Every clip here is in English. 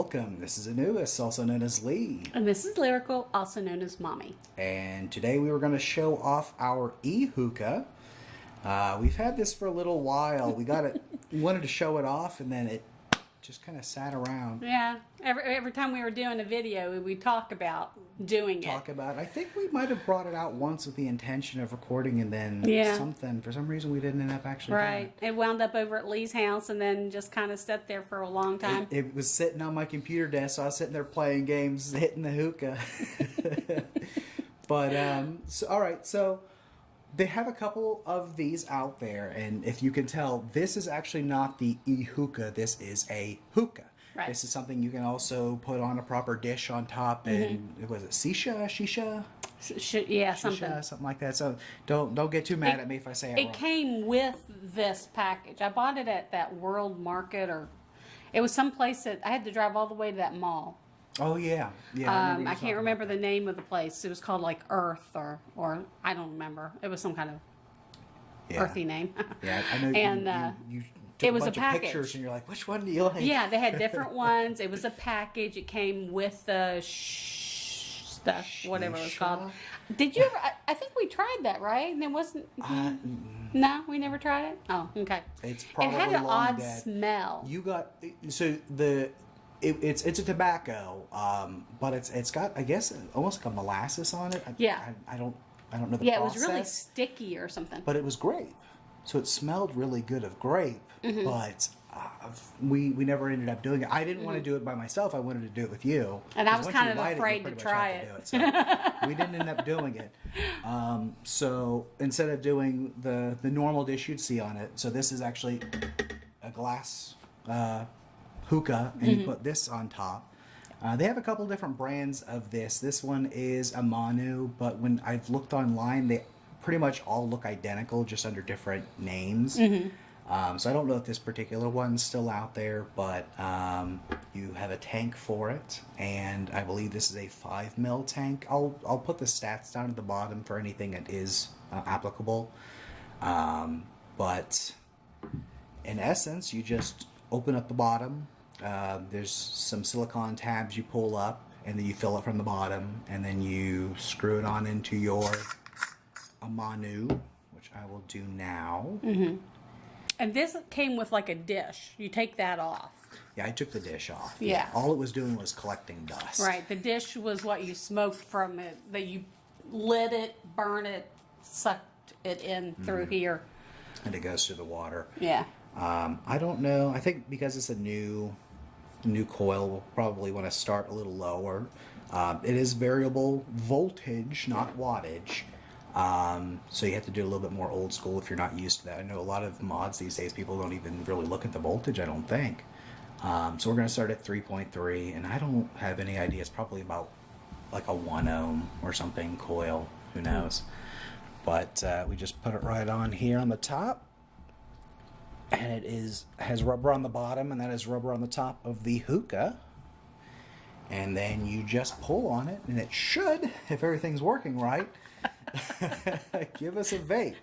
Welcome. This is Anodized, also known as Lee. And this is Lyrical, also known as Mommy. And today we were going to show off our e-hookah. We've had this for a little while. We wanted to show it off, and then it just kind of sat around. Yeah. Every time we were doing a video, we'd talk about doing it. I think we might have brought it out once with the intention of recording, and then for some reason we didn't end up actually doing it. It wound up over at Lee's house and then just kind of sat there for a long time. It was sitting on my computer desk, so I was sitting there playing games, hitting the hookah. But, so they have a couple of these out there, and if you can tell, this is actually not the e-hookah, this is a hookah. Right. This is something you can also put on a proper dish on top, and was it shisha? Yeah, something like that. So don't get too mad at me if I say it wrong. It came with this package. I bought it at that World Market, or it was someplace that I had to drive all the way to that mall. Oh yeah. I can't remember the name of the place. It was called like Earth or I don't remember. It was some kind of earthy name. Yeah, I know. And you took it was a bunch a package. Of pictures, and you're like, which one do you like? Yeah, they had different ones. It was a package. It came with the stuff, whatever it was called. Did you ever? I think we tried that, right? And it wasn't. No, we never tried it. Oh, okay. It's probably it had an odd dead. smell. You got It's a tobacco, but it's got, I guess, almost like a molasses on it. I don't know the process. Yeah, it was really sticky or something. But it was grape, so it smelled really good of grape. But we never ended up doing it. I didn't want to do it by myself. I wanted to do it with you. And I was kind of afraid to try it. So we didn't end up doing it. So instead of doing the normal dish you'd see on it, so this is actually a glass hookah, and you put this on top. They have a couple different brands of this. This one is Amanoo, but when I've looked online, they pretty much all look identical, just under different names. So I don't know if this particular one's still out there, but you have a tank for it, and I believe this is a 5 ml tank. I'll put the stats down at the bottom for anything that is applicable. But in essence, you just open up the bottom. There's some silicone tabs you pull up, and then you fill it from the bottom, and then you screw it on into your Amanoo, which I will do now. And this came with like a dish. You take that off. Yeah, I took the dish off. Yeah. All it was doing was collecting dust. Right. The dish was what you smoked from it. That you lit it, burn it, sucked it in through here. And it goes to the water. Yeah. I don't know. I think because it's a new coil, we'll probably want to start a little lower. It is variable voltage, not wattage. So you have to do a little bit more old school if you're not used to that. I know a lot of mods these days, people don't even really look at the voltage, I don't think. So we're going to start at 3.3, and I don't have any idea. It's probably about like a 1 ohm or something coil. Who knows? But we just put it right on here on the top. And it has rubber on the bottom, and that is rubber on the top of the hookah. And then you just pull on it, and it should, if everything's working right, give us a vape.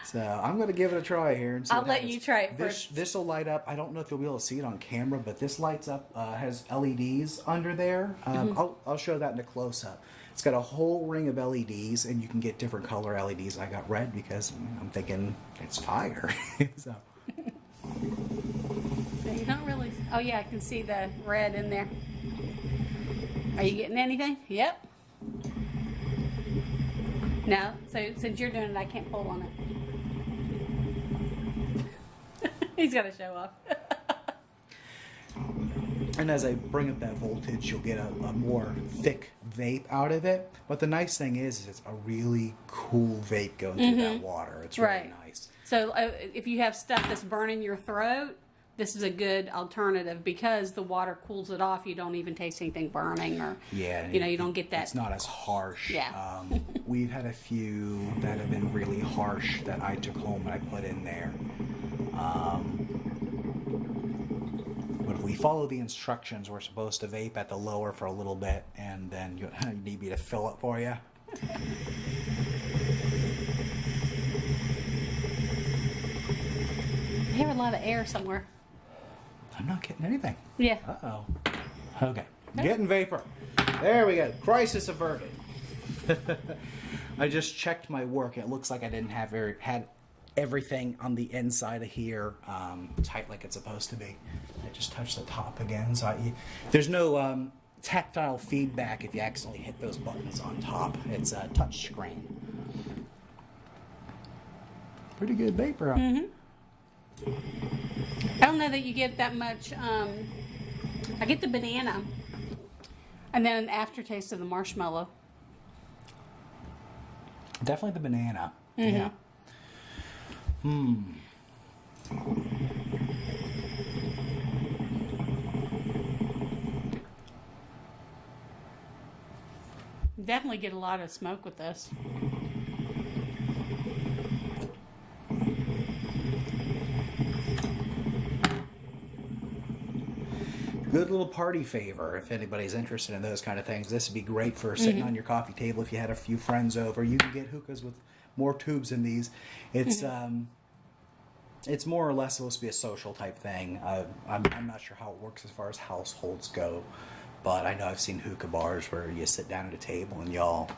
So I'm going to give it a try here. And see I'll let you try it first. This will light up. I don't know if you'll be able to see it on camera, but this lights up, has LEDs under there. I'll show that in a close-up. It's got a whole ring of LEDs, and you can get different color LEDs. I got red because I'm thinking it's fire. So. You don't really. Oh yeah, I can see the red in there. Are you getting anything? Yep. No. So since you're doing it, I can't pull on it. He's got to show off. And as I bring up that voltage, you'll get a more thick vape out of it. But the nice thing is it's a really cool vape going through that water. It's really nice. So if you have stuff that's burning your throat, this is a good alternative because the water cools it off. You don't even taste anything burning, or you don't get that. It's not as harsh. Yeah. We've had a few that have been really harsh that I took home and I put in there. But if we follow the instructions, we're supposed to vape at the lower for a little bit, and then you need me to fill it for you. I hear a lot of air somewhere. I'm not getting anything. Yeah. Uh-oh. Okay. Getting vapor. There we go. Crisis averted. I just checked my work. It looks like I didn't have had everything on the inside of here tight like it's supposed to be. I just touched the top again. So there's no tactile feedback if you accidentally hit those buttons on top. It's a touch screen. Pretty good vapor. I don't know that you get that much. I get the banana, and then an aftertaste of the marshmallow. Definitely the banana. Yeah. Definitely get a lot of smoke with this. Good little party favor if anybody's interested in those kind of things. This would be great for sitting on your coffee table if you had a few friends over. You can get hookahs with more tubes in these. It's more or less supposed to be a social type thing. I'm not sure how it works as far as households go, but I know I've seen hookah bars where you sit down at a table and y'all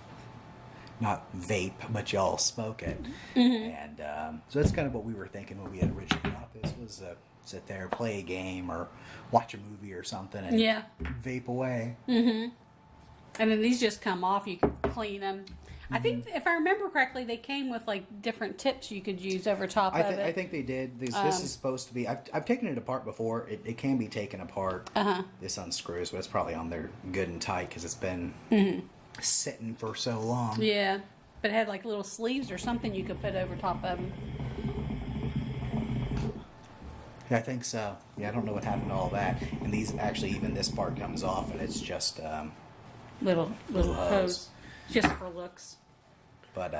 not vape, but y'all smoke it. And so that's kind of what we were thinking when we had originally got this, was sit there, play a game, or watch a movie or something, and vape away. And then these just come off. You can clean them. I think, if I remember correctly, they came with like different tips you could use over top of it. I think they did. This is supposed to be. I've taken it apart before. It can be taken apart. This unscrews, but it's probably on there good and tight because it's been sitting for so long. Yeah, but it had like little sleeves or something you could put over top of them. Yeah, I think so. Yeah, I don't know what happened to all that. And these actually, even this part comes off, and it's just Little hose, just for looks. But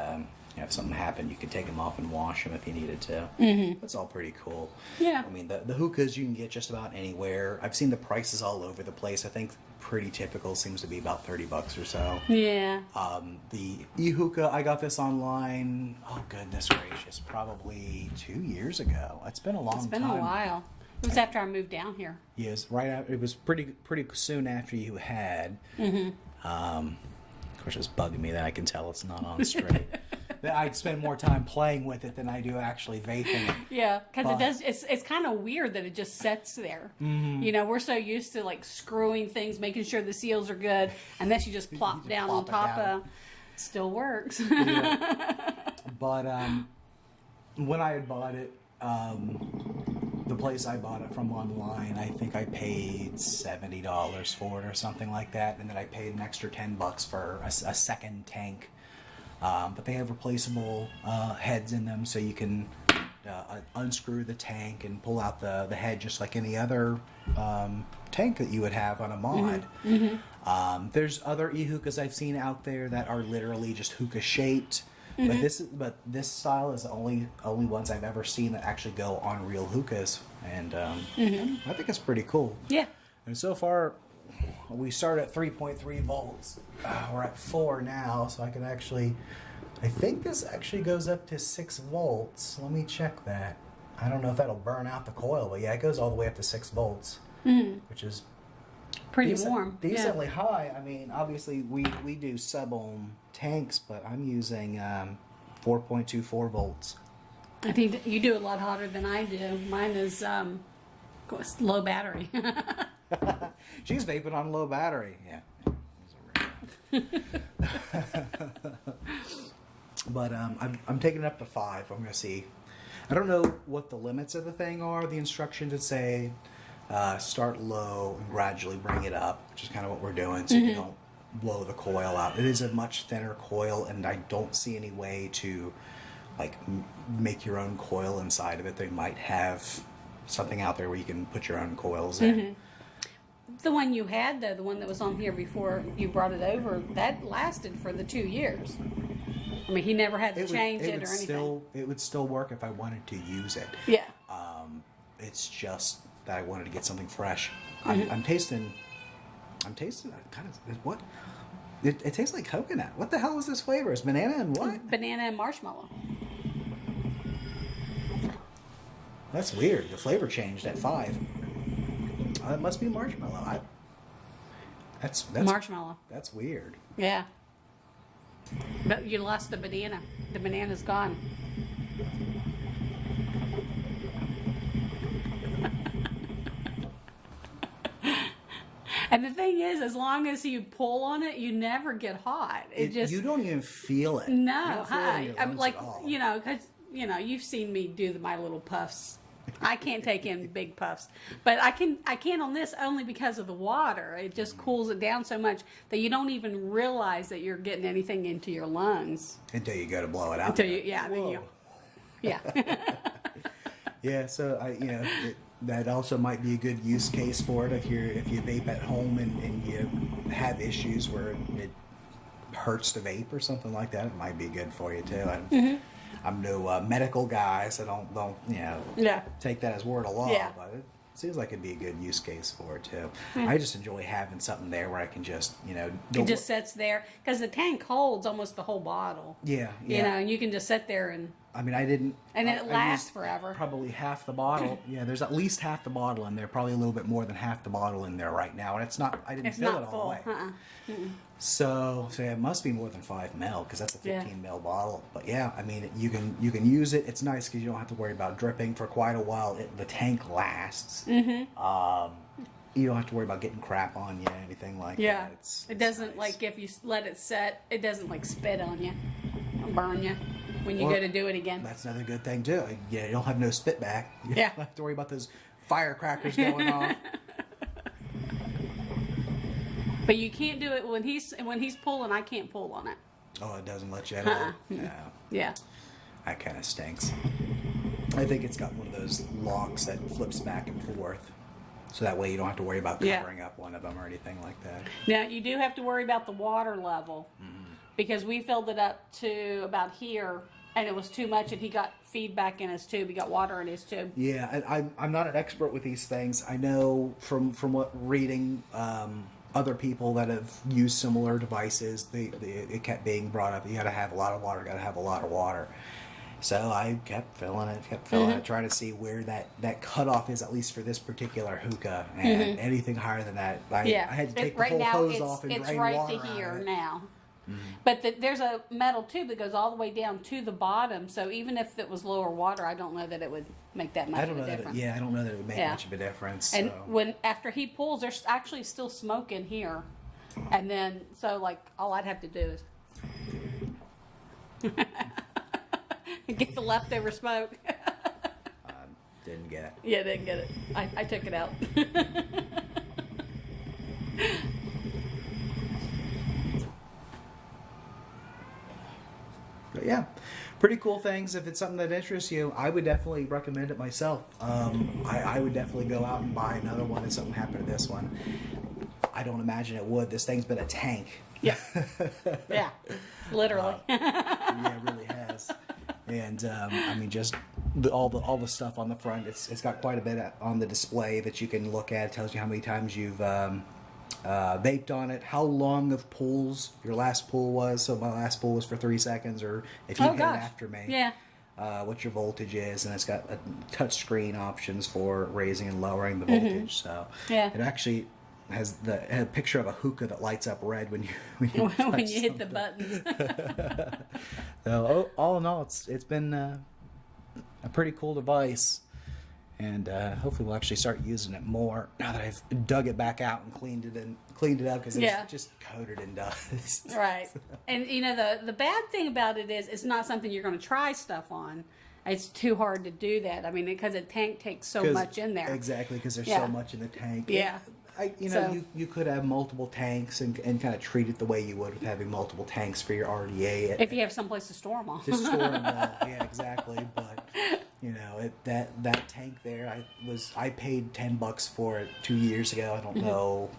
if something happened, you could take them off and wash them if you needed to. That's all pretty cool. Yeah. I mean, the hookahs you can get just about anywhere. I've seen the prices all over the place. I think pretty typical seems to be about $30 or so. Yeah. The e-hookah, I got this online, oh goodness gracious, probably 2 years ago. It's been a long time. It's been a while. It was after I moved down here. Yes, right after, it was pretty soon after you had. Of course, it's bugging me that I can tell it's not on straight. I'd spend more time playing with it than I do actually vaping it. Yeah, because it does. It's kind of weird that it just sets there. You know, we're so used to like screwing things, making sure the seals are good, and then you just plop down on top of. Still works. But when I had bought it, the place I bought it from online, I think I paid $70 for it or something like that, and then I paid an extra $10 for a second tank. But they have replaceable heads in them, so you can unscrew the tank and pull out the head just like any other tank that you would have on a mod. There's other e-hookahs I've seen out there that are literally just hookah shaped. But this style is the only ones I've ever seen that actually go on real hookahs, and I think it's pretty cool. Yeah. And so far, we start at 3.3 volts. We're at 4 now, so I can actually. I think this actually goes up to 6 volts. Let me check that. I don't know if that'll burn out the coil, but yeah, it goes all the way up to 6 volts, which is pretty warm. Decently high. I mean, obviously we do sub-ohm tanks, but I'm using 4.24 volts. I think you do a lot hotter than I do. Mine is low battery. She's vaping on low battery. Yeah. But I'm taking it up to 5. I'm going to see. I don't know what the limits of the thing are. The instructions that say start low and gradually bring it up, which is kind of what we're doing, so you don't blow the coil out. It is a much thinner coil, and I don't see any way to like make your own coil inside of it. They might have something out there where you can put your own coils in. The one you had, though, the one that was on here before you brought it over, that lasted for the 2 years. I mean, he never had to change it or anything. It would still work if I wanted to use it. Yeah. It's just that I wanted to get something fresh. I'm tasting kind of what? It tastes like coconut. What the hell is this flavor? It's banana and what? Banana and marshmallow. That's weird. The flavor changed at 5. It must be marshmallow. That's marshmallow. That's weird. Yeah. But you lost the banana. The banana's gone. And the thing is, as long as you pull on it, you never get hot. You don't even feel it. No, You don't feel it in your I'm lungs like, at all. because you've seen me do my little puffs. I can't take in big puffs, but I can on this only because of the water. It just cools it down so much that you don't even realize that you're getting anything into your lungs Until you go to blow it out. until yeah. Yeah, so that also might be a good use case for it if you vape at home and you have issues where it hurts to vape or something like that. It might be good for you too. I'm no medical guy, so don't take that as word of law. Yeah. But it seems like it'd be a good use case for it too. I just enjoy having something there where I can just It just sits there because the tank holds almost the whole bottle. Yeah. And you can just sit there and. I mean, I didn't. And it I lasts used forever. Probably half the bottle. Yeah, there's at least half the bottle in there. Probably a little bit more than half the bottle in there right now, and it's not. I didn't fill it all the way. So yeah, it must be more than 5 ml because that's a 15 ml bottle. But yeah, I mean, you can use it. It's nice because you don't have to worry about dripping for quite a while. The tank lasts. You don't have to worry about getting crap on you, anything like that. It doesn't nice. like if you let it set, it doesn't like spit on you or burn you when you go to do it again. That's another good thing too. Yeah, you don't have no spit back. You Yeah. don't have to worry about those firecrackers going off. But you can't do it when he's pulling. I can't pull on it. Oh, it doesn't let you at all? No. Yeah. That kind of stinks. I think it's got one of those locks that flips back and forth. So that way you don't have to worry about covering up one of them or anything like that. Now, you do have to worry about the water level because we filled it up to about here and it was too much and he got feedback in his tube. He got water in his tube. Yeah, I'm not an expert with these things. I know from what reading other people that have used similar devices, it kept being brought up. You got to have a lot of water. So I kept filling it, trying to see where that cutoff is, at least for this particular hookah. And anything higher than that, I had to take the whole hose off and drain water out of it. It's right to here now. But there's a metal tube that goes all the way down to the bottom. So even if it was lower water, I don't know that it would make that much of a difference. I don't know that it would make much of a difference. And after he pulls, there's actually still smoke in here. And then, so like, all I'd have to do is get the leftover smoke. Didn't get it. Yeah, didn't get it. I took it out. But yeah, pretty cool things. If it's something that interests you, I would definitely recommend it myself. I would definitely go out and buy another one if something happened to this one. I don't imagine it would. This thing's been a tank. Yeah. Yeah. Literally. Yeah, it really has. And I mean, just all the stuff on the front. It's got quite a bit on the display that you can look at. It tells you how many times you've vaped on it, how long of pulls your last pull was. So my last pull was for 3 seconds, or if you hit it after me. Yeah. What your voltage is, and it's got touch screen options for raising and lowering the voltage. So it actually has a picture of a hookah that lights up red when you hit the buttons. So all in all, it's been a pretty cool device, and hopefully we'll actually start using it more now that I've dug it back out and cleaned it up because it's just coated in dust. Right. And the bad thing about it is it's not something you're going to try stuff on. It's too hard to do that. I mean, because a tank takes so much in there. Exactly, because there's so much in the tank. Yeah. You could have multiple tanks and kind of treat it the way you would with having multiple tanks for your RDA. If you have someplace to store them all. To store them all, yeah, exactly. But that tank there, I paid $10 for it 2 years ago. I don't know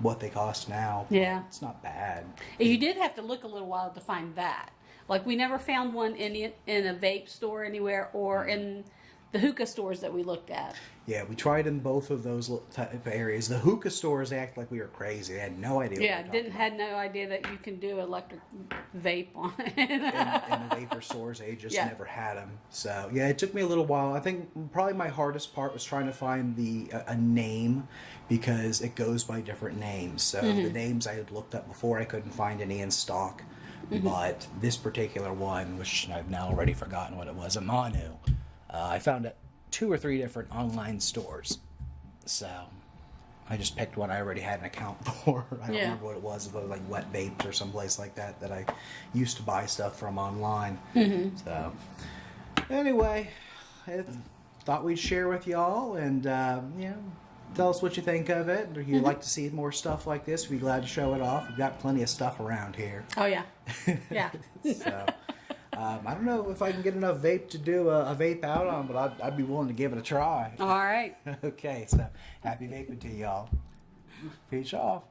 what they cost now. Yeah, it's not bad. You did have to look a little while to find that. Like we never found one in a vape store anywhere or in the hookah stores that we looked at. Yeah, we tried in both of those type of areas. The hookah stores act like we were crazy. They had no idea. Yeah, what we were had no idea that you can do electric vape on it. in the vapor stores, they just Yeah. never had them. So yeah, it took me a little while. I think probably my hardest part was trying to find a name, because it goes by different names. So the names I had looked up before, I couldn't find any in stock. But this particular one, which I've now already forgotten what it was, Amanoo, I found it 2 or 3 different online stores. So I just picked one I already had an account for. I don't remember what it was. It was like Wet Vapes or someplace like that I used to buy stuff from online. So anyway, I thought we'd share with y'all, and tell us what you think of it. If you'd like to see more stuff like this, we'd be glad to show it off. We've got plenty of stuff around here. Oh, yeah. Yeah. So I don't know if I can get enough vape to do a vape out on, but I'd be willing to give it a try. All right. Okay, so happy vaping to y'all. Peace off.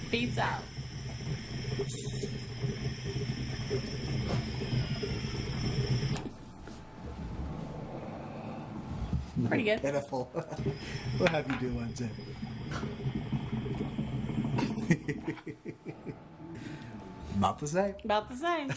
Peace out. Pretty good. Pitiful. What have you doing, Tim? About the same. About the same.